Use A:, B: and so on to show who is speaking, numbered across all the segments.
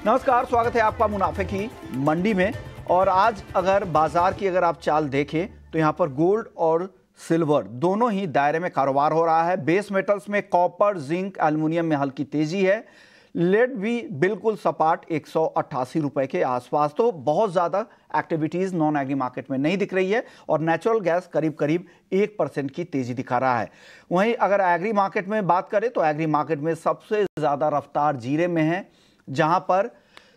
A: नमस्कार, स्वागत है आपका मुनाफे की मंडी में। और आज अगर बाजार की आप चाल देखें तो यहाँ पर गोल्ड और सिल्वर दोनों ही दायरे में कारोबार हो रहा है। बेस मेटल्स में कॉपर, जिंक, एल्युमिनियम में हल्की तेजी है। लेड भी बिल्कुल सपाट 188 रुपए के आसपास। तो बहुत ज़्यादा एक्टिविटीज़ नॉन एग्री मार्केट में नहीं दिख रही है और नेचुरल गैस करीब करीब 1% की तेजी दिखा रहा है। वहीं अगर एग्री मार्केट में बात करें तो एग्री मार्केट में सबसे ज़्यादा रफ्तार जीरे में है, जहां पर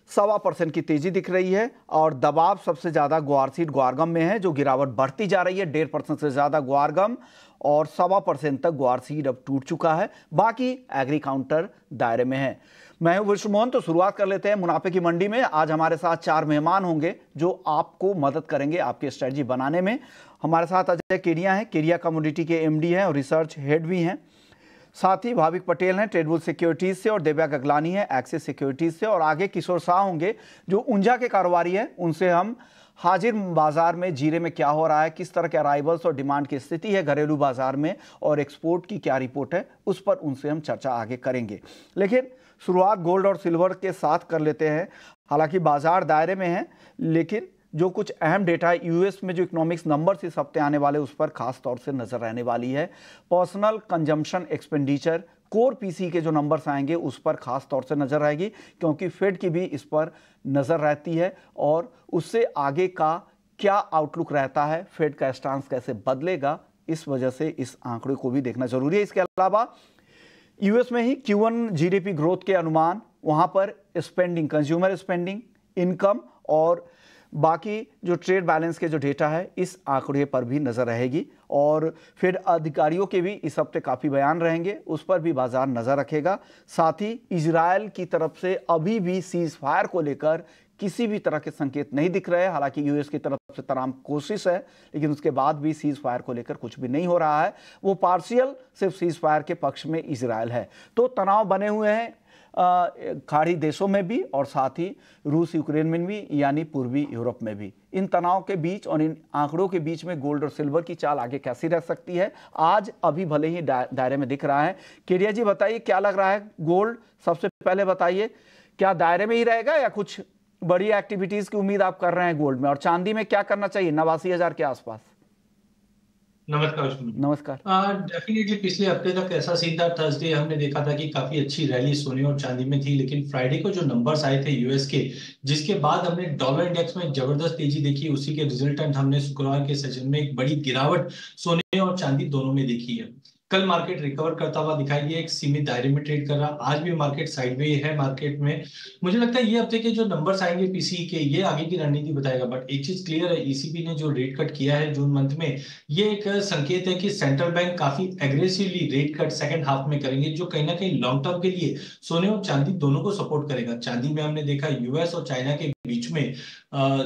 A: 1.25% की तेजी दिख रही है और दबाव सबसे ज्यादा ग्वारसीड ग्वारगम में है, जो गिरावट बढ़ती जा रही है। 1.5% से ज्यादा ग्वारगम और 1.25% तक ग्वारसीड अब टूट चुका है। बाकी एग्री काउंटर दायरे में है। मैं हूं विष्णु मोहन। तो शुरुआत कर लेते हैं मुनाफे की मंडी में। आज हमारे साथ 4 मेहमान होंगे जो आपको मदद करेंगे आपकी स्ट्रेटजी बनाने में। हमारे साथ अजय केडिया हैं, केडिया कमोडिटी के एमडी हैं और रिसर्च हेड भी हैं। साथ ही भाविक पटेल हैं ट्रेडबुल सिक्योरिटीज से और देव्या गगलानी है एक्सिस सिक्योरिटीज से। और आगे किशोर शाह होंगे जो ऊंझा के कारोबारी हैं। उनसे हम हाजिर बाजार में जीरे में क्या हो रहा है, किस तरह के अराइवल्स और डिमांड की स्थिति है घरेलू बाजार में और एक्सपोर्ट की क्या रिपोर्ट है, उस पर उनसे हम चर्चा आगे करेंगे। लेकिन शुरुआत गोल्ड और सिल्वर के साथ कर लेते हैं। हालांकि बाजार दायरे में है, लेकिन जो कुछ अहम डेटा है यूएस में जो इकोनॉमिक्स नंबर्स इस हफ्ते आने वाले, उस पर खास तौर से नजर रहने वाली है। Personal consumption expenditure, core PC के जो नंबर्स आएंगे उस पर खास तौर से नजर रहेगी, क्योंकि फेड की भी इस पर नजर रहती है और उससे आगे का क्या आउटलुक रहता है, फेड का स्टांस कैसे बदलेगा, इस वजह से इस आंकड़े को भी देखना जरूरी है। इसके अलावा यूएस में ही Q1 जीडीपी ग्रोथ के अनुमान, वहां पर स्पेंडिंग, कंज्यूमर स्पेंडिंग, इनकम और बाकी जो ट्रेड बैलेंस के जो डेटा है, इस आंकड़े पर भी नजर रहेगी। और फिर अधिकारियों के भी इस हफ्ते काफ़ी बयान रहेंगे, उस पर भी बाजार नज़र रखेगा। साथ ही इजराइल की तरफ से अभी भी सीज फायर को लेकर किसी भी तरह के संकेत नहीं दिख रहे हैं। हालांकि यूएस की तरफ से तमाम कोशिश है, लेकिन उसके बाद भी सीज फायर को लेकर कुछ भी नहीं हो रहा है। वो पार्शियल सिर्फ सीज फायर के पक्ष में इजराइल है। तो तनाव बने हुए हैं खाड़ी देशों में भी और साथ ही रूस यूक्रेन में भी, यानी पूर्वी यूरोप में भी। इन तनाव के बीच और इन आंकड़ों के बीच में गोल्ड और सिल्वर की चाल आगे कैसी रह सकती है, आज अभी भले ही दायरे में दिख रहा है। केडिया जी बताइए क्या लग रहा है? गोल्ड सबसे पहले बताइए, क्या दायरे में ही रहेगा या कुछ बड़ी एक्टिविटीज की उम्मीद आप कर रहे हैं गोल्ड में? और चांदी में क्या करना चाहिए 89,000 के आसपास?
B: नमस्कार।
A: नमस्कार।
B: डेफिनेटली पिछले हफ्ते तक ऐसा सीन था। थर्सडे हमने देखा था कि काफी अच्छी रैली सोने और चांदी में थी, लेकिन फ्राइडे को जो नंबर्स आए थे यूएस के, जिसके बाद हमने डॉलर इंडेक्स में जबरदस्त तेजी देखी, उसी के रिजल्टेंट हमने शुक्रवार के सेशन में एक बड़ी गिरावट सोने और चांदी दोनों में देखी है। कल मार्केट रिकवर करता हुआ दिखाई दिया, एक सीमित दायरे में ट्रेड कर रहा। आज भी मार्केट साइडवे है। मार्केट में मुझे लगता है ये हफ्ते के जो नंबर्स आएंगे पीसी के, ये आगे की रणनीति बताएगा। बट एक चीज क्लियर है, ईसीबी ने जो रेट कट किया है जून मंथ में, ये एक संकेत है कि सेंट्रल बैंक काफी aggressively rate cut second half में करेंगे, जो कहीं ना कहीं लॉन्ग टर्म के लिए सोने और चांदी दोनों को सपोर्ट करेगा। चांदी में हमने देखा यूएस और चाइना के बीच में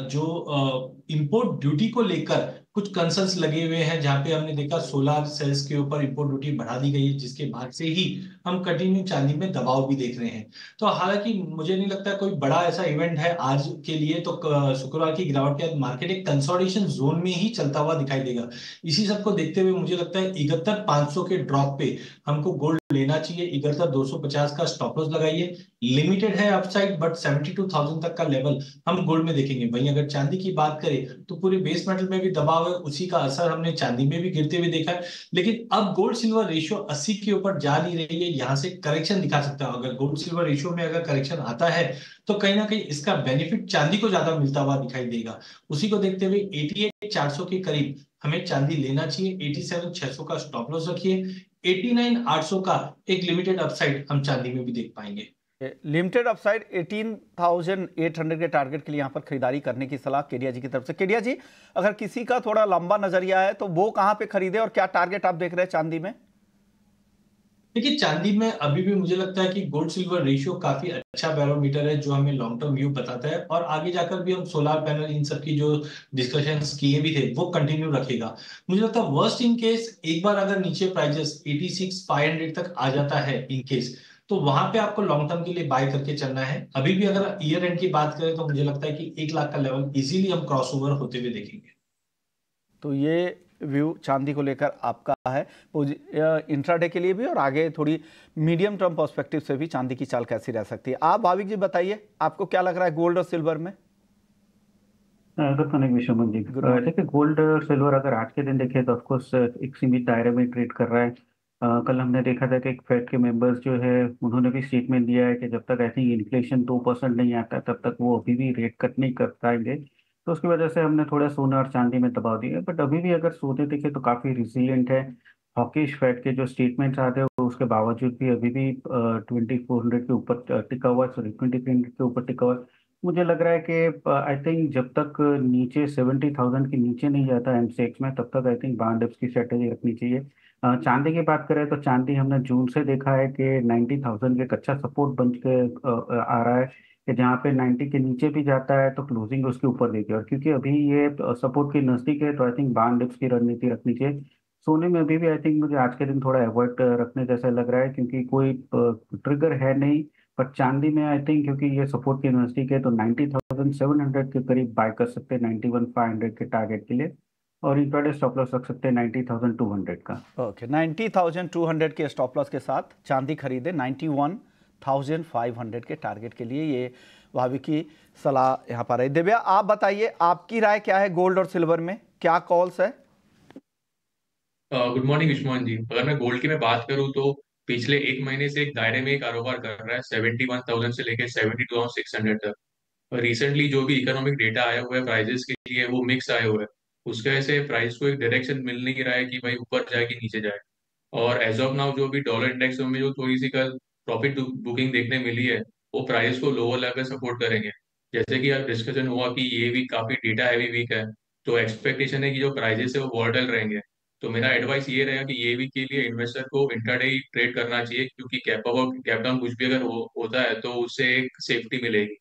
B: जो इंपोर्ट ड्यूटी को लेकर कुछ कंसर्न्स लगे हुए हैं, जहां पे हमने देखा सोलर सेल्स के ऊपर इंपोर्ट ड्यूटी बढ़ा दी गई है, जिसके बाद से ही हम कंटिन्यू चांदी में दबाव भी देख रहे हैं। तो हालांकि मुझे नहीं लगता कोई बड़ा ऐसा इवेंट है आज के लिए। तो शुक्रवार की गिरावट के बाद मार्केट एक कंसोलिडेशन जोन में ही चलता हुआ दिखाई देगा। इसी सबको देखते हुए मुझे लगता है 71,500 के ड्रॉप पे हमको गोल्ड लेना चाहिए। 71,250 का स्टॉप लॉस लगाइए। लिमिटेड है अपसाइड, बट 72,000 तक का लेवल हम गोल्ड में देखेंगे। वहीं अगर चांदी की बात करें तो पूरे बेस मेटल में भी दबाव है, उसी का असर हमने चांदी में भी गिरते हुए देखा है। लेकिन अब गोल्ड सिल्वर रेशियो 80 के ऊपर जा नहीं रही है, यहां से करेक्शन दिखा सकता है। अगर गोल्ड सिल्वर रेशियो में अगर करेक्शन आता है तो कहीं ना कहीं इसका बेनिफिट चांदी को ज्यादा मिलता हुआ दिखाई देगा। उसी को देखते हुए 88,400 के करीब हमें चांदी लेना चाहिए। 87,600 का स्टॉप लॉस रखिए। 89,800 का एक लिमिटेड अपसाइड हम चांदी में भी देख पाएंगे।
A: लिमिटेड अपसाइड 18,800 के टारगेट के लिए यहां पर खरीदारी करने की सलाह केडिया जी की तरफ से। केडिया जी, अगर किसी का थोड़ा लंबा नजरिया है तो वो कहां पे खरीदे और क्या टारगेट आप देख रहे हैं चांदी में?
B: देखिए, चांदी में अभी भी मुझे लगता है कि गोल्ड सिल्वर रेशियो काफी अच्छा बैरोमीटर है, जो हमें लॉन्ग टर्म व्यू बताता है। और आगे जाकर भी हम सोलर पैनल इन सब की जो डिस्कशंस किए भी थे वो कंटिन्यू रखेगा। मुझे लगता है वर्स्ट इन केस एक बार अगर नीचे प्राइजेस 86,500 तक आ जाता है इन केस, तो वहां पे आपको लॉन्ग टर्म के लिए बाय करके चलना है। अभी भी अगर ईयर एंड की बात करें तो मुझे लगता है कि 1 लाख का लेवल इजीली हम क्रॉस ओवर होते हुए देखेंगे।
A: तो ये व्यू चांदी को लेकर आपका है इंट्राडे के लिए भी और आगे थोड़ी मीडियम टर्म पर्सपेक्टिव से भी चांदी की चाल कैसी रह सकती है? आप भाविक जी बताइए, आपको क्या लग रहा है गोल्ड और सिल्वर में?
C: Good morning Vishwaman ji.
A: Good morning.
C: देखिए, गोल्ड और सिल्वर अगर आज के दिन देखें तो ऑफकोर्स एक सीमित दायरे में ट्रेड कर रहा है। कल हमने देखा था कि एक फेड के मेंबर्स जो है उन्होंने भी स्टेटमेंट दिया है कि जब तक आई थिंक इन्फ्लेशन 2% नहीं आता तब तक वो अभी भी रेट कट नहीं कर पाएंगे। तो उसकी वजह से हमने थोड़ा सोना और चांदी में दबाव दिया, बट अभी भी अगर सोने देखें तो काफ़ी रिसिलियंट है। हॉकिश फेड के जो स्टेटमेंट्स आते हैं उसके बावजूद भी अभी भी 2400 के ऊपर टिका हुआ, सॉरी 2300 के ऊपर टिका हुआ। मुझे लग रहा है कि आई थिंक जब तक नीचे 70,000 के नीचे नहीं जाता एमसीएक्स में तब तक आई थिंक बार डिप्स की स्ट्रेटेजी रखनी चाहिए। चांदी की बात करें तो चांदी हमने जून से देखा है कि 90,000 के एक अच्छा सपोर्ट बन के आ रहा है कि जहाँ पे 90 के नीचे भी जाता है तो क्लोजिंग उसके ऊर देखिए। और क्योंकि अभी ये सपोर्ट के नज़दीक है तो आई थिंक बार डिप्स की रणनीति रखनी चाहिए। सोने में अभी भी आई थिंक मुझे आज के दिन थोड़ा अवॉइड रखने जैसा लग रहा है क्योंकि कोई ट्रिगर है नहीं। पर चांदी में आई थिंक क्योंकि ये सपोर्ट के नजदीक है तो 90,700 के करीब बाय कर सकते हैं 91,500 के टारगेट के लिए। और इंट्राडे स्टॉप लॉस रख सकते हैं 90,200 का।
A: ओके, 90,200 के स्टॉप लॉस के साथ चांदी खरीदे 91,500 के टारगेट के लिए। ये भाभी की सलाह यहाँ पर है। दिव्या, आप बताइए आपकी राय क्या है गोल्ड और सिल्वर में, क्या कॉल्स है?
D: गुड मॉर्निंग विश्वमोहन जी। अगर मैं गोल्ड की मैं बात करूं तो पिछले एक महीने से एक दायरे में कारोबार कर रहा है 71,000 से लेकर 72,600 तक। रिसेंटली जो भी इकोनॉमिक डेटा आया हुआ है प्राइजेस के लिए वो मिक्स आए हुए हैं। उसके वजह से प्राइस को एक डायरेक्शन मिल नहीं रहा है कि भाई ऊपर जाए कि नीचे जाए। और एज ऑफ नाउ जो भी डॉलर इंडेक्स में जो थोड़ी सी कल प्रॉफिट बुकिंग देखने मिली है वो प्राइस को लोअर लेवल सपोर्ट करेंगे। जैसे कि अब डिस्कशन हुआ कि ये वीक काफी डेटा हैवी वीक है, तो एक्सपेक्टेशन है कि जो प्राइजेस है वो वॉलेटाइल रहेंगे। तो मेरा एडवाइस ये रहेगा कि ये वीक के लिए इन्वेस्टर को इंट्राडे ही ट्रेड करना चाहिए, क्योंकि कैप अप और कैप डाउन कुछ भी अगर होता है तो उससे एक सेफ्टी मिलेगी।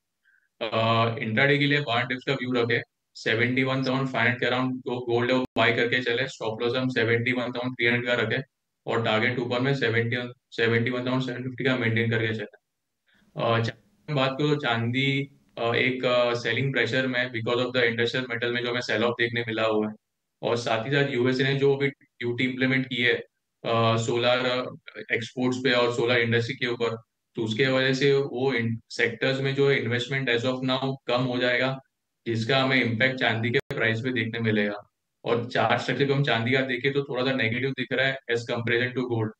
D: इंट्राडे के लिए बार डिप्स का व्यू रखे 71,500 के अराउंड जो गोल्ड है वो बाय करके चले। स्टॉप लॉस हम 71,300 का रखे और टारगेट ऊपर में 71,750 का मेंटेन करके चले। चांदी में बात करो तो चांदी एक सेलिंग प्रेशर में because of the industrial metal में जो हमें सेल ऑफ देखने मिला हुआ है। और साथ ही साथ यूएसए ने जो भी ड्यूटी इम्प्लीमेंट की है सोलर एक्सपोर्ट्स पे और सोलर इंडस्ट्री के ऊपर, तो उसके वजह से वो सेक्टर्स में जो इन्वेस्टमेंट एज ऑफ नाउ कम हो जाएगा, जिसका हमें इम्पैक्ट चांदी के प्राइस पे देखने मिलेगा। और चार्ट स्ट्रक्चर पे हम चांदी का देखें तो थोड़ा सा नेगेटिव दिख रहा है एज कंपेरिजन टू गोल्ड।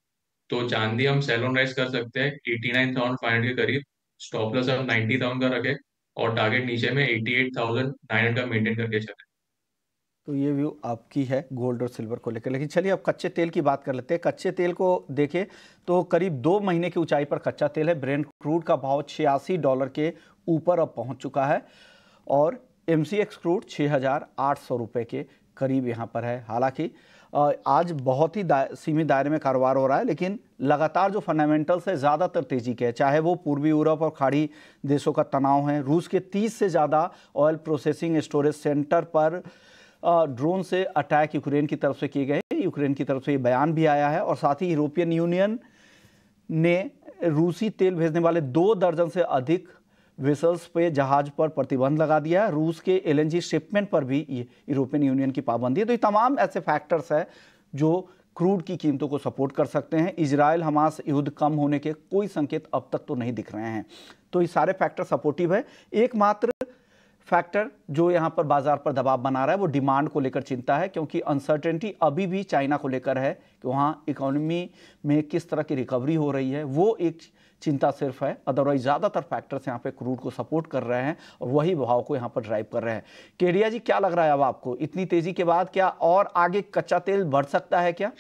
D: तो चांदी हम सेल ऑन राइज कर सकते हैं 89,500 के करीब। स्टॉप लॉस हम 90,000 का रखे और टारगेट नीचे में 88,900 का मेंटेन करके चले।
A: तो ये व्यू आपकी है गोल्ड और सिल्वर को लेकर। लेकिन चलिए अब कच्चे तेल की बात कर लेते हैं। कच्चे तेल को देखें तो करीब 2 महीने की ऊंचाई पर कच्चा तेल है। ब्रेंट क्रूड का भाव $86 के ऊपर अब पहुंच चुका है और MCX क्रूड 6,800 रुपये के करीब यहाँ पर है। हालांकि आज बहुत ही सीमित दायरे में कारोबार हो रहा है, लेकिन लगातार जो फंडामेंटल्स है ज़्यादातर तेज़ी के है, चाहे वो पूर्वी यूरोप और खाड़ी देशों का तनाव है, रूस के 30 से ज़्यादा ऑयल प्रोसेसिंग स्टोरेज सेंटर पर ड्रोन से अटैक यूक्रेन की तरफ से किए गए। यूक्रेन की तरफ से ये बयान भी आया है और साथ ही यूरोपियन यूनियन ने रूसी तेल भेजने वाले 2 दर्जन से अधिक वेसल्स पे जहाज पर प्रतिबंध लगा दिया है। रूस के LNG शिपमेंट पर भी यूरोपियन यूनियन की पाबंदी है। तो ये तमाम ऐसे फैक्टर्स है जो क्रूड की कीमतों को सपोर्ट कर सकते हैं। इजराइल हमास युद्ध कम होने के कोई संकेत अब तक तो नहीं दिख रहे हैं। तो ये सारे फैक्टर सपोर्टिव है। एकमात्र फैक्टर जो यहाँ पर बाजार पर दबाव बना रहा है वो डिमांड को लेकर चिंता है, क्योंकि अनसर्टेनिटी अभी भी चाइना को लेकर है कि वहाँ इकोनॉमी में किस तरह की रिकवरी हो रही है, वो एक चिंता सिर्फ है। अदरवाइज ज़्यादातर फैक्टर्स यहाँ पे क्रूड को सपोर्ट कर रहे हैं और वही भाव को यहाँ पर ड्राइव कर रहे हैं। केडिया जी, क्या लग रहा है अब आपको इतनी तेजी के बाद क्या और आगे कच्चा तेल बढ़ सकता है क्या?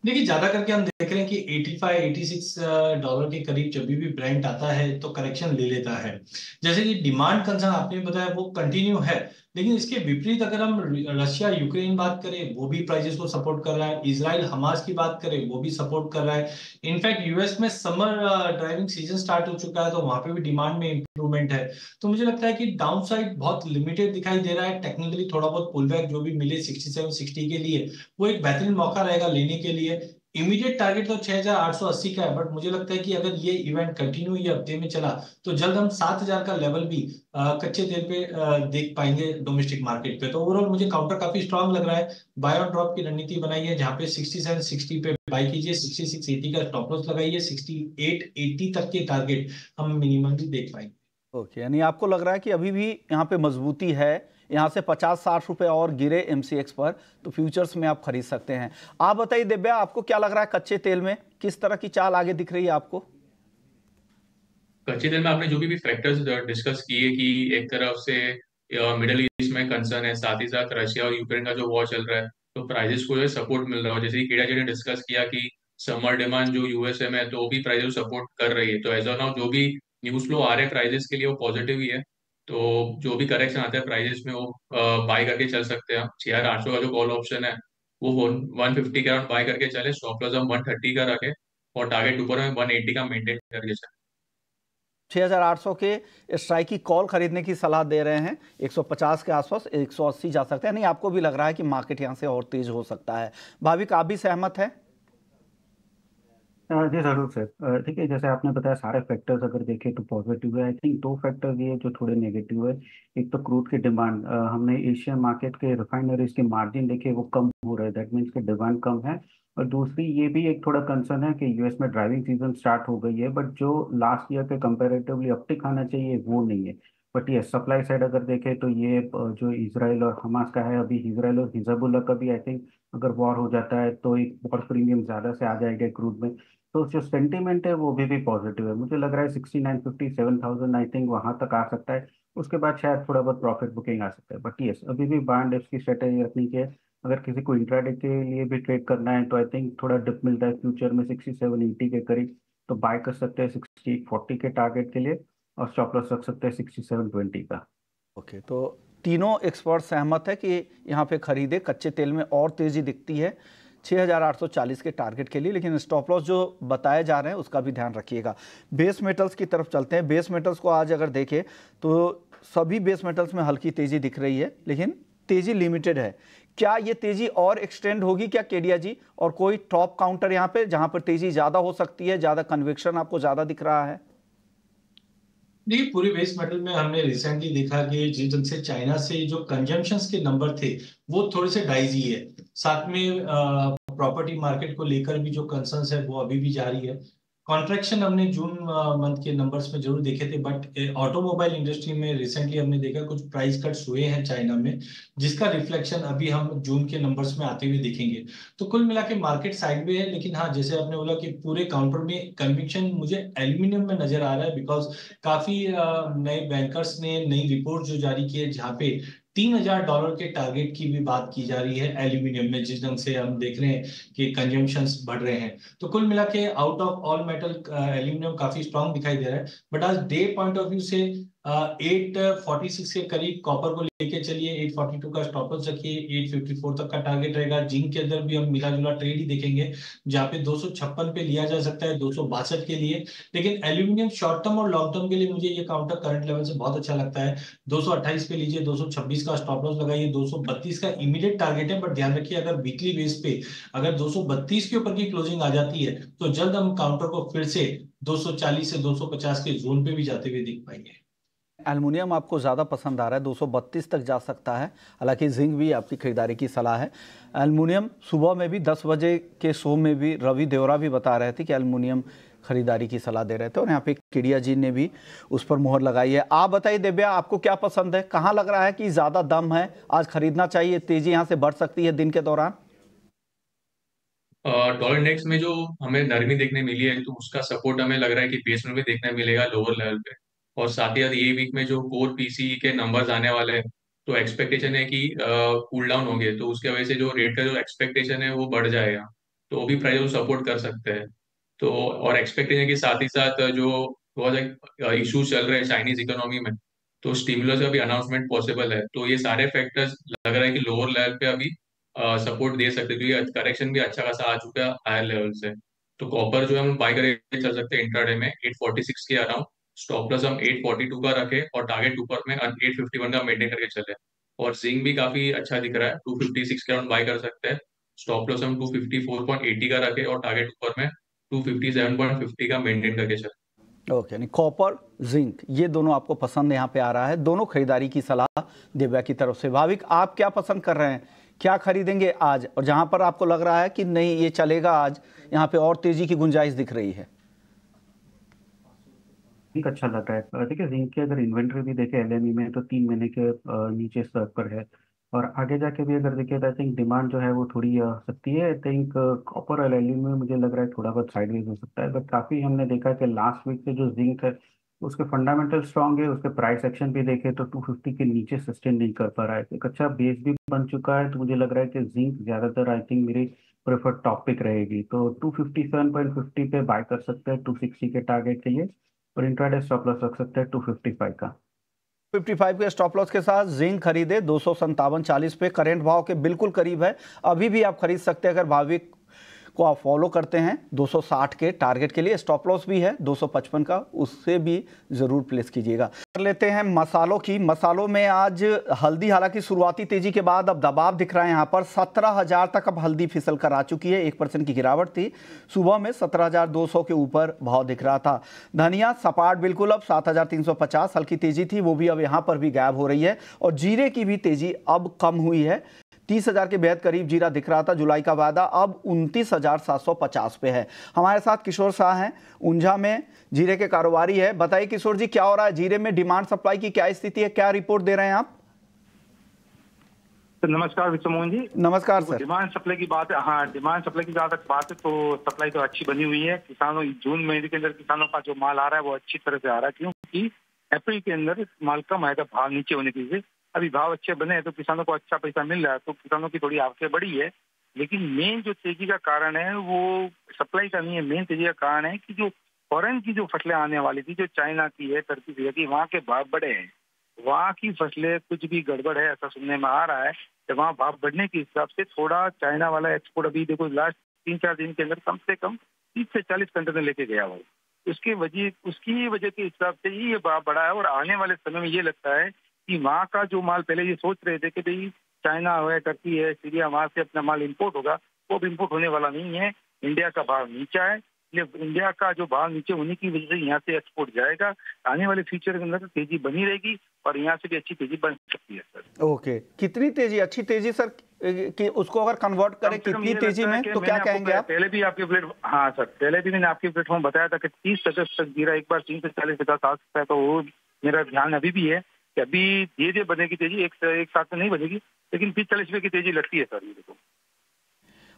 B: देखिए, ज्यादा करके हम देख रहे हैं कि 85-86 डॉलर के करीब जब भी ब्रेंट आता है तो करेक्शन ले लेता है। जैसे कि डिमांड कंसर्न आपने बताया वो कंटिन्यू है, लेकिन इसके विपरीत अगर हम रशिया यूक्रेन बात करें वो भी प्राइसेस को सपोर्ट कर रहा है। इजराइल हमास की बात करें वो भी सपोर्ट कर रहा है। इनफैक्ट यूएस में समर ड्राइविंग सीजन स्टार्ट हो चुका है तो वहां पे भी डिमांड में इंप्रूवमेंट है। तो मुझे लगता है कि डाउन साइड बहुत लिमिटेड दिखाई दे रहा है। टेक्निकली थोड़ा बहुत पुल बैक जो भी मिले 67-60 के लिए वो एक बेहतरीन मौका रहेगा लेने के लिए। इमीडिएट टारगेट तो 6,880 का है, बट मुझे लगता है कि अगर ये इवेंट कंटिन्यू ये हफ्ते में चला तो जल्द हम 7,000 का लेवल भी कच्चे तेल पे देख पाएंगे डोमेस्टिक मार्केट पे। तो ओवरऑल मुझे काउंटर काफी स्ट्रांग लग रहा है। बाय ऑन ड्रॉप की रणनीति बनाई है, जहां पे 6760 पे बाय कीजिए, 6680 का स्टॉप लॉस लगाइए, 6880 तक के टारगेट हम मिनिमम भी देख पाएंगे।
A: ओके, यानी आपको लग रहा है कि अभी भी यहाँ पे मजबूती है, यहाँ से 50-60 रुपए और गिरे एमसीएक्स पर तो फ्यूचर्स में आप खरीद सकते हैं। आप बताइए दिव्या, आपको क्या लग रहा है कच्चे तेल में किस तरह की चाल आगे दिख रही है आपको?
D: कच्चे तेल में आपने जो भी फैक्टर्स डिस्कस किए कि एक तरफ से मिडल ईस्ट में कंसर्न है, साथ ही साथ रशिया और यूक्रेन का जो वॉर चल रहा है, तो प्राइजेस को जो सपोर्ट मिल रहा है। जैसे कि केड़ा जी ने डिस्कस किया कि समर डिमांड जो यूएसए में है तो वो भी प्राइजेस सपोर्ट कर रही है। तो एज ऑफ नाउ जो भी न्यूज फ्लो आ रहे हैं प्राइजेस के लिए वो पॉजिटिव ही है। तो जो भी करेक्शन आता है प्राइजेस में वो बाय करके चल सकते हैं हम। 6,800 का जो कॉल ऑप्शन है वो 150 के अराउंड बाय करके चले, स्टॉप लॉस हम 130 का रखें और टारगेट ऊपर में 180 का मेंटेन करके चले।
A: 6,800 के स्ट्राइक की कॉल खरीदने की सलाह दे रहे हैं, 150 के आसपास 180 जा सकते हैं। नहीं, आपको भी लग रहा है कि मार्केट यहाँ से और तेज हो सकता है? भाविक, आप भी सहमत हैं?
C: जी जरूर सर। देखिए, जैसे आपने बताया सारे फैक्टर्स अगर देखें तो पॉजिटिव है। आई थिंक दो फैक्टर्स ये जो थोड़े नेगेटिव है। एक तो क्रूड की डिमांड, हमने एशियन मार्केट के रिफाइनरीज के मार्जिन देखे वो कम हो रहे हैं, दैट मीन्स कि डिमांड कम है। और दूसरी ये भी एक थोड़ा कंसर्न है कि यूएस में ड्राइविंग सीजन स्टार्ट हो गई है, बट जो लास्ट ईयर के कंपेरेटिवली अपटिक आना चाहिए वो नहीं है। बट ये सप्लाई साइड अगर देखें तो ये जो इसराइल और हमास का है, अभी इसराइल और हिजबुल्लाह का भी आई थिंक अगर वॉर हो जाता है तो एक वॉर प्रीमियम ज्यादा से आ जाएगा क्रूड में। तो जो सेंटीमेंट है वो भी पॉजिटिव है। मुझे लग रहा है 6950 7,000 आई थिंक वहां तक आ सकता है। उसके बाद शायद थोड़ा बहुत प्रॉफिट बुकिंग आ सकता है। बट यस, अभी भी बाय एंड डिप्स की स्ट्रेटेजी रखनी चाहिए। अगर किसी को इंट्राडे के लिए भी ट्रेड करना है तो आई थिंक थोड़ा डिप मिलता है फ्यूचर में 6780 के करीब, तो बाय कर सकते हैं 6840 के टारगेट के लिए, और स्टॉप लॉस रख सकते हैं 6720 का।
A: ओके, तो तीनों एक्सपर्ट सहमत है कि यहाँ पे खरीदे। कच्चे तेल में और तेजी दिखती है 6,840 के टारगेट के लिए, लेकिन स्टॉप लॉस जो बताए जा रहे हैं उसका भी ध्यान रखिएगा। बेस मेटल्स की तरफ चलते हैं। बेस मेटल्स को आज अगर देखें तो सभी बेस मेटल्स में हल्की तेजी दिख रही है, लेकिन तेजी लिमिटेड है। क्या ये तेजी और एक्सटेंड होगी क्या केडिया जी? और कोई टॉप काउंटर यहाँ पे जहाँ पर तेजी ज़्यादा हो सकती है, ज़्यादा कन्विक्शन आपको ज़्यादा दिख रहा है?
B: देखिए, पूरे बेस मेटल में हमने रिसेंटली देखा कि जिस ढंग से चाइना से जो कंजम्पशंस के नंबर थे वो थोड़े से डाइजी है। साथ में प्रॉपर्टी मार्केट को लेकर भी जो कंसर्न्स है वो अभी भी जारी है। कॉन्ट्रैक्शन हमने जून मंथ के नंबर्स में जरूर देखे थे, बट ऑटोमोबाइल इंडस्ट्री में रिसेंटली हमने देखा कुछ प्राइस कट्स हुए हैं चाइना में, जिसका रिफ्लेक्शन अभी हम जून के नंबर्स में आते हुए देखेंगे। तो कुल मिला के मार्केट साइड में है, लेकिन हाँ, जैसे आपने बोला कि पूरे काउंटर में कन्विक्शन मुझे एल्यूमिनियम में नजर आ रहा है, बिकॉज काफी नए बैंकर्स ने नई रिपोर्ट जो जारी की है जहां पे $3,000 के टारगेट की भी बात की जा रही है एल्यूमिनियम में, जिस ढंग से हम देख रहे हैं कि कंजम्पशंस बढ़ रहे हैं। तो कुल मिला के out of all metal aluminium काफी स्ट्रांग दिखाई दे रहा है। बट आज डे पॉइंट ऑफ व्यू से 846 के करीब कॉपर को लेके चलिए, 842 का स्टॉप लॉस रखिए, 854 तक का टारगेट रहेगा। जिंक के अंदर भी हम मिला जुला ट्रेड ही देखेंगे, जहां पे 256 पे लिया जा सकता है 262 के लिए। लेकिन एल्यूमिनियम शॉर्ट टर्म और लॉन्ग टर्म के लिए मुझे ये काउंटर करंट लेवल से बहुत अच्छा लगता है। 228 पे लीजिए, 226 का स्टॉप लॉस लगाइए, 232 का इमीडिएट टारगेट है। बट ध्यान रखिए, अगर वीकली बेस पे अगर 232 के ऊपर की क्लोजिंग आ जाती है तो जल्द हम काउंटर को फिर से 240 से 250 के जोन पे भी जाते हुए देख पाएंगे।
A: एल्युमिनियम आपको ज़्यादा पसंद आ रहा है, 232 तक जा सकता है। हालांकि जिंक भी आपकी खरीदारी की सलाह है। एल्युमिनियम सुबह में भी 10 बजे के शो में भी रवि देवरा भी बता रहे थे कि एल्युमिनियम खरीदारी की सलाह दे रहे थे, और यहाँ पे केडिया जी ने भी उस पर मोहर लगाई है। आप बताइए दिव्या, आपको क्या पसंद है? कहाँ लग रहा है कि ज़्यादा दम है, आज खरीदना चाहिए, तेजी यहाँ से बढ़ सकती है दिन के दौरान?
D: डॉलर इंडेक्स में जो हमें नरमी देखने मिली है तो उसका सपोर्ट हमें लग रहा है कि बेस में भी देखने मिलेगा लोअर लेवल पे। और साथ ही साथ ये वीक में जो कोर पीसी के नंबर्स आने वाले हैं तो एक्सपेक्टेशन है कि कूल डाउन होंगे, तो उसके वजह से जो रेट का जो एक्सपेक्टेशन है वो बढ़ जाएगा, तो वो भी प्राइस को सपोर्ट कर सकते हैं। तो और एक्सपेक्टेशन के साथ ही साथ जो बहुत इश्यूज चल रहे हैं चाइनीज इकोनॉमी में, तो स्टिमुलस का भी अनाउंसमेंट पॉसिबल है। तो ये सारे फैक्टर्स लग रहा है कि लोअर लेवल पे अभी सपोर्ट दे सकते हैं, क्योंकि करेक्शन भी अच्छा खासा आ चुका है हायर लेवल से। तो कॉपर जो है हम बाय करके चल सकते हैं इंट्राडे में 846 के अराउंड। स्टॉप लॉस हम 842 का रखे और टारगेट ऊपर में 851 का मेंटेन करके चले। और जिंक भी काफी अच्छा दिख रहा है, 256 के अराउंड बाय कर सकते हैं स्टॉप लॉस हम 254.80 का रखे और टारगेट ऊपर में 257.50 का मेंटेन करके चले।
A: ओके, यानी कॉपर जिंक ये दोनों आपको पसंद यहाँ पे आ रहा है, दोनों खरीदारी की सलाह दिव्या की तरफ से। भाविक, आप क्या पसंद कर रहे हैं, क्या खरीदेंगे आज, और जहां पर आपको लग रहा है कि नहीं ये चलेगा आज, यहाँ पे और तेजी की गुंजाइश दिख रही है?
C: जिंक अच्छा लग रहा है। देखिए जिंक की अगर इन्वेंट्री भी देखे एलएमई में तो 3 महीने के नीचे स्तर पर है। और आगे जाके भी अगर देखे तो आई थिंक डिमांड जो है वो थोड़ी आ सकती है। आई थिंक कॉपर और एलएमई में मुझे लग रहा है थोड़ा बहुत साइडवेज हो सकता है, बट काफी हमने देखा है कि लास्ट वीक से जो जिंक है उसके फंडामेंटल स्ट्रांग है, उसके प्राइस एक्शन भी देखे तो 250 के नीचे सस्टेन नहीं कर पा रहा है। एक अच्छा बेस भी बन चुका है, तो मुझे लग रहा है कि जिंक ज्यादातर आई थिंक मेरी प्रेफर्ड टॉपिक रहेगी। तो 257.50 पे बाय कर सकते हैं 260 के टारगेट के लिए, और इंट्राडे स्टॉप लॉस रख सकते हैं 255 का।
A: 55 के स्टॉप लॉस के साथ जिंक खरीदे 257.40 पे, करेंट भाव के बिल्कुल करीब है, अभी भी आप खरीद सकते हैं अगर भाविक को आप फॉलो करते हैं। 260 के टारगेट के लिए स्टॉप लॉस भी है 255 का, उससे भी जरूर प्लेस कीजिएगा। कर लेते हैं मसालों की। मसालों में आज हल्दी हालांकि शुरुआती तेजी के बाद अब दबाव दिख रहा है, यहाँ पर 17,000 तक अब हल्दी फिसल कर आ चुकी है, 1% की गिरावट थी। सुबह में 17,200 के ऊपर भाव दिख रहा था। धनिया सपाट बिल्कुल अब 7,350, हल्की तेजी थी वो भी अब यहाँ पर भी गायब हो रही है। और जीरे की भी तेजी अब कम हुई है, 30,000 के बेहद करीब जीरा दिख रहा था जुलाई का वायदा, अब 29,750 पे है। हमारे साथ किशोर शाह हैं, ऊंझा में जीरे के कारोबारी है। बताइए किशोर जी, क्या हो रहा है जीरे में, डिमांड सप्लाई की क्या स्थिति है, क्या रिपोर्ट दे रहे हैं आप?
E: तो नमस्कार विश्वमोहन जी।
A: नमस्कार सर।
E: डिमांड सप्लाई की बात है, हाँ डिमांड सप्लाई की जहाँ तक बात है तो सप्लाई तो अच्छी बनी हुई है। किसानों जून महीने के अंदर किसानों का जो माल आ रहा है वो अच्छी तरह से आ रहा है, क्योंकि अप्रैल के अंदर माल कम आएगा भाव नीचे होने की वजह से। अभी भाव अच्छे बने हैं तो किसानों को अच्छा पैसा मिल रहा है, तो किसानों की थोड़ी आवक बढ़ी है। लेकिन मेन जो तेजी का कारण है वो सप्लाई का नहीं है, मेन तेजी का कारण है कि जो फॉरेन की जो फसलें आने वाली थी, जो चाइना की है, टर्की की, वहाँ के भाव बढ़े हैं। वहाँ की फसलें कुछ भी गड़बड़ है ऐसा सुनने में आ रहा है। तो वहाँ भाव बढ़ने के हिसाब से थोड़ा चाइना वाला एक्सपोर्ट अभी देखो लास्ट 3-4 दिन के अंदर कम से कम 30 से 40 कंटेनर लेके गया वो। उसकी वजह के हिसाब से ही ये भाव बढ़ा है। और आने वाले समय में ये लगता है कि वहाँ का जो माल पहले ये सोच रहे थे कि भाई चाइना है, टर्की है, सीरिया, वहाँ से अपना माल इम्पोर्ट होगा, वो भी इम्पोर्ट होने वाला नहीं है। इंडिया का भाव नीचा है, इंडिया का जो भाव नीचे होने की वजह से यहाँ से एक्सपोर्ट जाएगा। आने वाले फ्यूचर के अंदर तेजी बनी रहेगी और यहाँ से भी अच्छी तेजी बन सकती है सर।
A: ओके, कितनी तेजी, अच्छी तेजी सर, कि उसको अगर कन्वर्ट करें कितनी तेजी में तो क्या कहेंगे आप?
E: पहले भी आपके हाँ सर, पहले भी मैंने आपके प्लेटफॉर्म बताया था कि 30 अगस्त तक गिरा एक बार 3 से 40-50 आ सकता है। तो वो मेरा ध्यान अभी भी है कि अभी धीरे बनेगी तेजी, एक साथ में नहीं बनेगी, लेकिन 30-40 रुपए की तेजी लगती है सर ये देखो।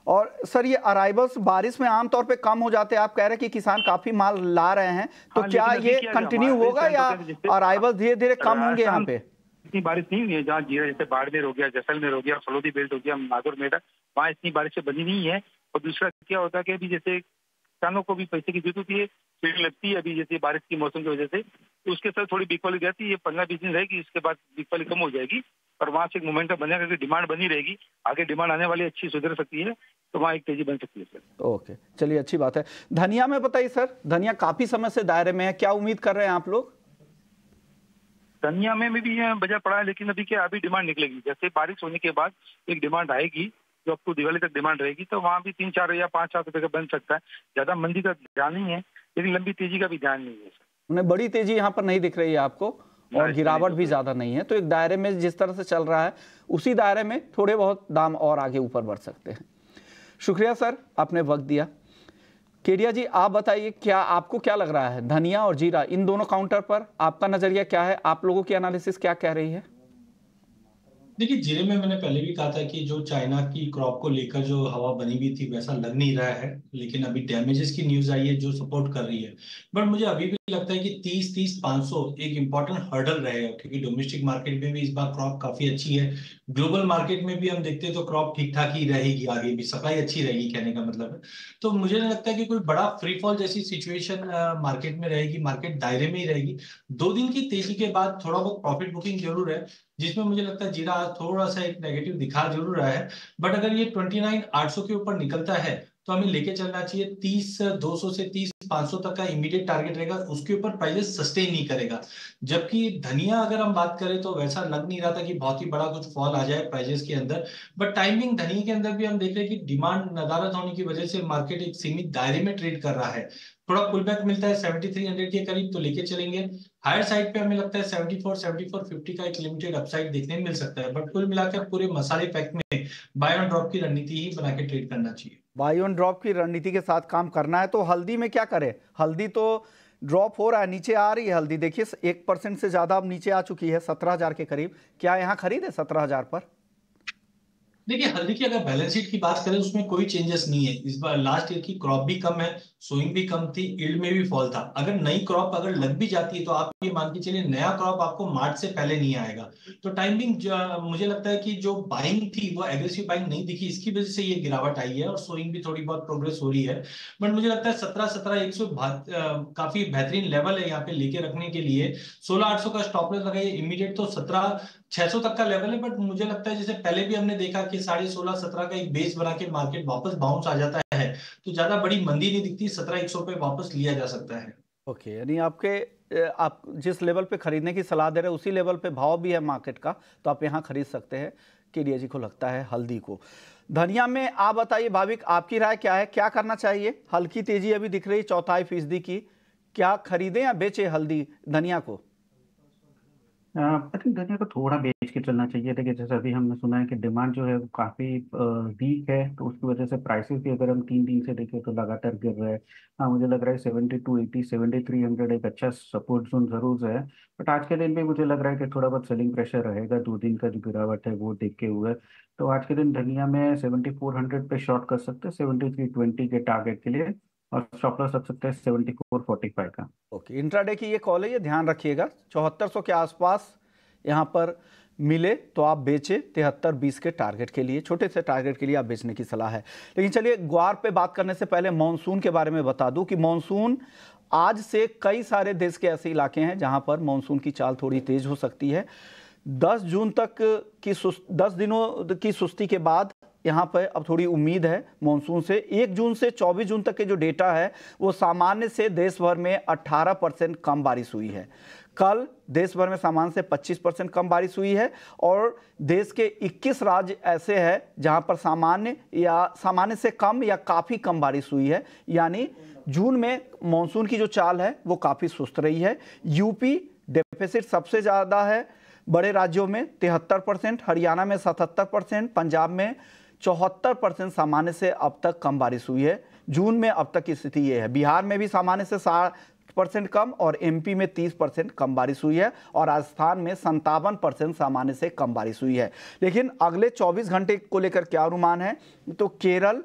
A: और सर ये अराइवल्स बारिश में आमतौर पे कम हो जाते हैं, आप कह रहे हैं कि किसान काफी माल ला रहे हैं, तो
E: हाँ,
A: क्या ये कंटिन्यू होगा या अराइवल धीरे धीरे कम होंगे यहाँ पे?
E: इतनी बारिश नहीं हुई है जहाँ जीरा जैसे बाड़मेर हो गया, जैसलमेर हो गया, फलोदी बेल्ट हो गया, नागौर मेडा, वहाँ इतनी बारिश से बनी नहीं है। और दूसरा क्या होता है कि अभी जैसे किसानों को भी पैसे की जरूरत होती है, भीड़ लगती है अभी जैसे बारिश की मौसम की वजह से, तो उसके साथ थोड़ी बिकवाली रहती है। 15-20 दिन रहेगी, इसके बाद बिकवाली कम हो जाएगी और वहाँ से एक मोमेंटम बनेगा क्योंकि डिमांड बनी रहेगी। आगे डिमांड आने वाली अच्छी सुधर सकती है, तो वहाँ एक तेजी बन सकती है सर।
A: ओके, चलिए अच्छी बात है। धनिया में बताइए सर, धनिया काफी समय से दायरे में है, क्या उम्मीद कर रहे हैं आप लोग?
E: धनिया में भी बजा पड़ा है, लेकिन अभी क्या अभी डिमांड निकलेगी, जैसे बारिश होने के बाद एक डिमांड आएगी जो आपको दिवाली तक डिमांड रहेगी, तो वहाँ भी 3-4 या 5-7 रुपए का बन सकता है। ज्यादा मंदी का ध्यान नहीं है, लेकिन लंबी तेजी का भी ध्यान नहीं है सर।
A: उन्हें बड़ी तेजी यहाँ पर नहीं दिख रही है आपको, और गिरावट भी ज्यादा नहीं है, तो एक दायरे में जिस तरह से चल रहा है उसी दायरे में थोड़े बहुत दाम और आगे ऊपर बढ़ सकते हैं। शुक्रिया सर, आपने वक्त दिया। केडिया जी, आप बताइए क्या आपको क्या लग रहा है, धनिया और जीरा इन दोनों काउंटर पर आपका नजरिया क्या है, आप लोगों की एनालिसिस क्या कह रही है?
B: देखिए, जीरे में मैंने पहले भी कहा था कि जो चाइना की क्रॉप को लेकर जो हवा बनी हुई थी वैसा लग नहीं रहा है, लेकिन अभी डैमेजेस की न्यूज आई है जो सपोर्ट कर रही है। बट मुझे अभी भी लगता है कि 30-500 एक इंपॉर्टेंट हर्डल रहेगा, क्योंकि डोमेस्टिक मार्केट में भी इस बार क्रॉप काफी अच्छी है। ग्लोबल मार्केट में भी हम देखते हैं तो क्रॉप ठीक ठाक ही रहेगी, आगे भी सप्लाई अच्छी रहेगी कहने का मतलब है। तो मुझे नहीं लगता कि कोई बड़ा फ्री फॉल जैसी सिचुएशन मार्केट में रहेगी, मार्केट दायरे में ही रहेगी। 2 दिन की तेजी के बाद थोड़ा बहुत प्रॉफिट बुकिंग जरूर है, जिसमें मुझे लगता है जीरा थोड़ा सा एक नेगेटिव दिखा जरूर रहा है। बट अगर ये 29,800 के ऊपर निकलता है तो हमें लेके चलना चाहिए। 30,200 से 30,500 तक का इमीडिएट टारगेट रहेगा, उसके ऊपर प्राइसेस सस्टेन नहीं करेगा। जबकि धनिया अगर हम बात करें तो वैसा लग नहीं रहा था कि बहुत ही बड़ा कुछ फॉल आ जाए प्राइजेस के अंदर, बट टाइमिंग धनिया के अंदर भी हम देख रहे हैं कि डिमांड नदारद होने की वजह से मार्केट एक सीमित दायरे में ट्रेड कर रहा है। थोड़ा पुल बैक मिलता है 7300 के करीब तो लेके चलेंगे। हायर साइड पे हमें लगता है 74-50 का एक लिमिटेड अपसाइड देखने मिल सकता है, बट कुल मिलाकर पूरे मसाले पैक में बाय ऑन ड्रॉप की रणनीति ही बना के ट्रेड करना चाहिए।
A: बाय ऑन ड्रॉप की रणनीति के साथ काम करना है। तो हल्दी में क्या करें? हल्दी तो ड्रॉप हो रहा है, नीचे आ रही है हल्दी, देखिए 1% से ज्यादा अब नीचे आ चुकी है 17,000 के करीब। क्या यहाँ खरीदे 17,000 पर?
B: देखिए हल्दी की अगर बैलेंस शीट की बात करें उसमें कोई चेंजेस नहीं है। इस बार लास्ट ईयर की क्रॉप भी कम है, सोइंग भी कम थी, यील्ड में भी फॉल था। अगर नई क्रॉप अगर लग भी जाती है तो आप ये मान के चलिए नया क्रॉप आपको मार्च से पहले नहीं आएगा। तो टाइमिंग मुझे लगता है कि जो बाइंग थी वो एग्रेसिव बाइंग नहीं दिखी, इसकी वजह से ये गिरावट आई है और सोइंग भी थोड़ी बहुत प्रोग्रेस हो रही है। बट मुझे लगता है 17,100 काफी बेहतरीन लेवल है यहाँ पे लेके रखने के लिए। 16,800 का स्टॉप लॉस लगाइए इमीडिएट, तो 17,600 तक का लेवल है। बट मुझे लगता है जैसे पहले भी हमने देखा कि 16.5-17 का एक बेस बना के मार्केट वापस बाउंस आ जाता है, तो ज्यादा बड़ी मंदी नहीं दिखती, 17,100 पे वापस लिया जा सकता है।
A: ओके, यानी आप जिस लेवल पे खरीदने की सलाह दे रहे हैं उसी लेवल पे भाव भी है मार्केट का, तो आप यहाँ खरीद सकते हैं। केडिया जी को लगता है हल्दी को। धनिया में आप बताइए भाविक, आपकी राय क्या है, क्या करना चाहिए? हल्की तेजी अभी दिख रही 0.25% की, क्या खरीदें या बेचे हल्दी धनिया को?
C: आई थिंक धनिया को थोड़ा बेच के चलना चाहिए। देखिए जैसे अभी हमने सुना है कि डिमांड जो है वो काफ़ी वीक है, तो उसकी वजह से प्राइसेस भी अगर हम 3 दिन से देखें तो लगातार गिर रहे हैं। हाँ, मुझे लग रहा है 7280 7300 एक अच्छा सपोर्ट जोन जरूर है। बट आज के दिन भी मुझे लग रहा है कि थोड़ा बहुत सेलिंग प्रेशर रहेगा, 2 दिन का जो गिरावट है वो देखते हुए। तो आज के दिन धनिया में 7400 पे शॉर्ट कर सकते हैं 7320 के टारगेट के लिए, और स्टॉप लॉस रख सकते हैं 7445 का।
A: ओके, इंट्राडे की ये कॉल है, ये ध्यान रखिएगा 7400 के आसपास यहाँ पर मिले तो आप बेचे 7320 के टारगेट के लिए, छोटे से टारगेट के लिए आप बेचने की सलाह है। लेकिन चलिए ग्वार पे बात करने से पहले मानसून के बारे में बता दूं कि मानसून आज से कई सारे देश के ऐसे इलाके हैं जहां पर मानसून की चाल थोड़ी तेज हो सकती है। 10 जून तक की 10 दिनों की सुस्ती के बाद यहाँ पर अब थोड़ी उम्मीद है मानसून से। 1 जून से 24 जून तक के जो डेटा है वो सामान्य से देश भर में 18% कम बारिश हुई है। कल देश भर में सामान्य से 25% कम बारिश हुई है और देश के 21 राज्य ऐसे हैं जहां पर सामान्य से कम या काफ़ी कम बारिश हुई है। यानी जून में मानसून की जो चाल है वो काफ़ी सुस्त रही है। यूपी डेफिसिट सबसे ज़्यादा है बड़े राज्यों में 73%, हरियाणा में 77%, पंजाब में 74% सामान्य से अब तक कम बारिश हुई है। जून में अब तक की स्थिति ये है। बिहार में भी सामान्य से 60% कम और एमपी में 30% कम बारिश हुई है और राजस्थान में 57% सामान्य से कम बारिश हुई है। लेकिन अगले 24 घंटे को लेकर क्या अनुमान है? तो केरल,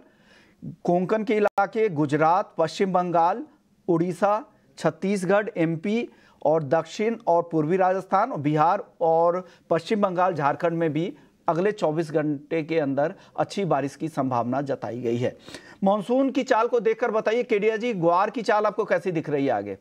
A: कोंकण के इलाके, गुजरात, पश्चिम बंगाल, उड़ीसा, छत्तीसगढ़, एमपी और दक्षिण और पूर्वी राजस्थान और बिहार और पश्चिम बंगाल, झारखंड में भी अगले 24 घंटे के अंदर अच्छी बारिश की संभावना जताई गई है। मानसून की चाल को देखकर बताइए केडिया जी, ग्वार की चाल आपको कैसी दिख रही है आगे?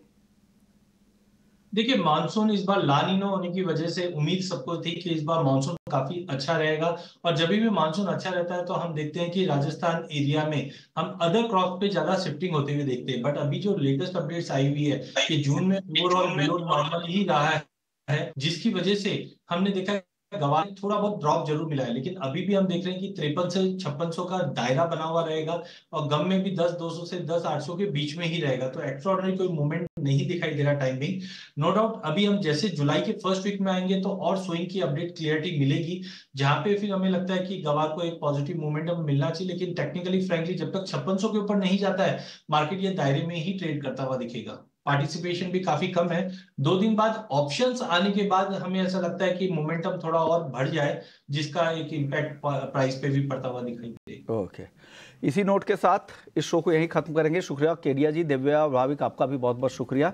B: देखिए मानसून इस बार ला नीनो होने की वजह से उम्मीद सबको थी कि इस बार मानसून काफी अच्छा रहेगा, और जब भी मानसून अच्छा रहता है तो हम देखते हैं कि राजस्थान एरिया में हम अदर क्रॉप पे ज्यादा शिफ्टिंग होते हुए देखते हैं। बट अभी जो लेटेस्ट अपडेट्स आई हुई है कि जून में ओवरऑल बिलो नॉर्मल ही रहा है, जिसकी वजह से हमने देखा गवार थोड़ा बहुत ड्रॉप जरूर मिला है। लेकिन अभी भी हम देख रहे हैं कि 53 से 5600 का दायरा बना हुआ रहेगा और गम में भी 10,200 से 10,800 के बीच में ही रहेगा। तो एक्स्ट्राऑर्डिनरी कोई मूवमेंट नहीं दिखाई दे रहा टाइमिंग। नो डाउट अभी हम जैसे जुलाई के फर्स्ट वीक में आएंगे तो और स्विंग की अपडेट क्लियरिटी मिलेगी, जहां पे फिर हमें लगता है कि गवार को एक पॉजिटिव मोमेंटम मिलना चाहिए। लेकिन टेक्निकली फ्रैंकली जब तक 5600 के ऊपर नहीं जाता है मार्केट ये दायरे में ही ट्रेड करता हुआ दिखेगा। पार्टिसिपेशन भी काफी कम है। 2 दिन बाद ऑप्शंस आने के बाद हमें ऐसा लगता है कि मोमेंटम थोड़ा और बढ़ जाए, जिसका एक इम्पैक्ट प्राइस पे भी पड़ता हुआ दिखाई दे।
A: ओके, इसी नोट के साथ इस शो को यहीं खत्म करेंगे। शुक्रिया केडिया जी, दिव्या, भाविक, आपका भी बहुत बहुत शुक्रिया।